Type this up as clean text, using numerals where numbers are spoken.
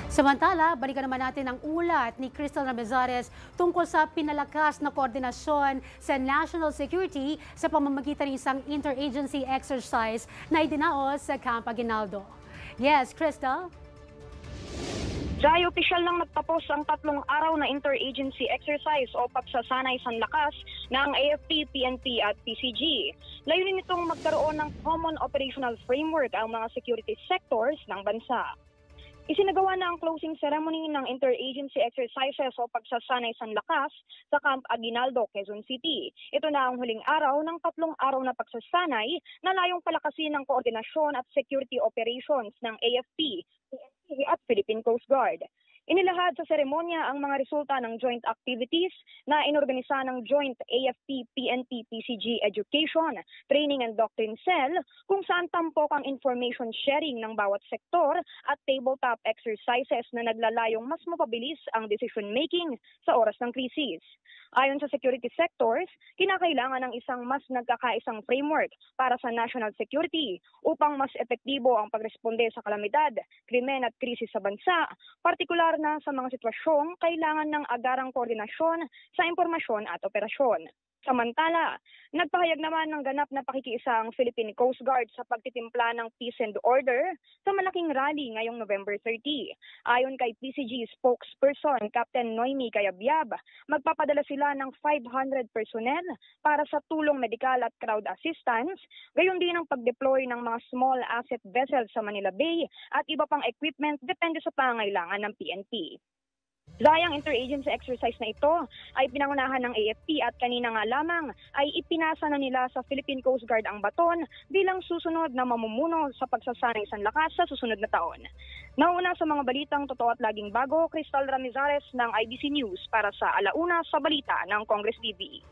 Samantala, balikan naman natin ang ulat ni Crystal Ramizares tungkol sa pinalakas na koordinasyon sa national security sa pamamagitan ng isang interagency exercise na idinaos sa Camp Aguinaldo. Yes, Crystal? Jai, opisyal nang nagtapos ang 3 araw na interagency exercise o pagsasanay sanlakas ng AFP, PNP at PCG. Layunin nitong magkaroon ng common operational framework ang mga security sectors ng bansa. Isinagawa na ang closing ceremony ng interagency exercises o pagsasanay sanlakas sa Camp Aguinaldo, Quezon City. Ito na ang huling araw ng 3 araw na pagsasanay na layong palakasin ng koordinasyon at security operations ng AFP, PNP at Philippine Coast Guard. Inilahad sa seremonya ang mga resulta ng joint activities na inorganisa ng Joint AFP-PNP-PCG Education, Training and Doctrine Cell kung saan tampok ang information sharing ng bawat sektor at tabletop exercises na naglalayong mas mapabilis ang decision-making sa oras ng krisis. Ayon sa security sectors, kinakailangan ng isang mas nagkakaisang framework para sa national security upang mas epektibo ang pagresponde sa kalamidad, krimen at krisis sa bansa, partikular na sa mga sitwasyong kailangan ng agarang koordinasyon sa impormasyon at operasyon. Samantala, nagpahayag naman ng ganap na pakikiisa ang Philippine Coast Guard sa pagtitimpla ng peace and order sa malaking rally ngayong November 30. Ayon kay PCG spokesperson Captain Noemi Cayabyab, magpapadala sila ng 500 personnel para sa tulong medikal at crowd assistance, gayon din ang pag-deploy ng mga small asset vessels sa Manila Bay at iba pang equipment depende sa pangangailangan ng PNP. Dahil ang interagency exercise na ito ay pinangunahan ng AFP at kanina nga lamang ay ipinasa na nila sa Philippine Coast Guard ang baton bilang susunod na mamumuno sa pagsasanay sanlakas sa susunod na taon. Nauna sa mga balitang totoo at laging bago, Crystal Ramizares ng IBC News para sa Alauna sa Balita ng Congress TV.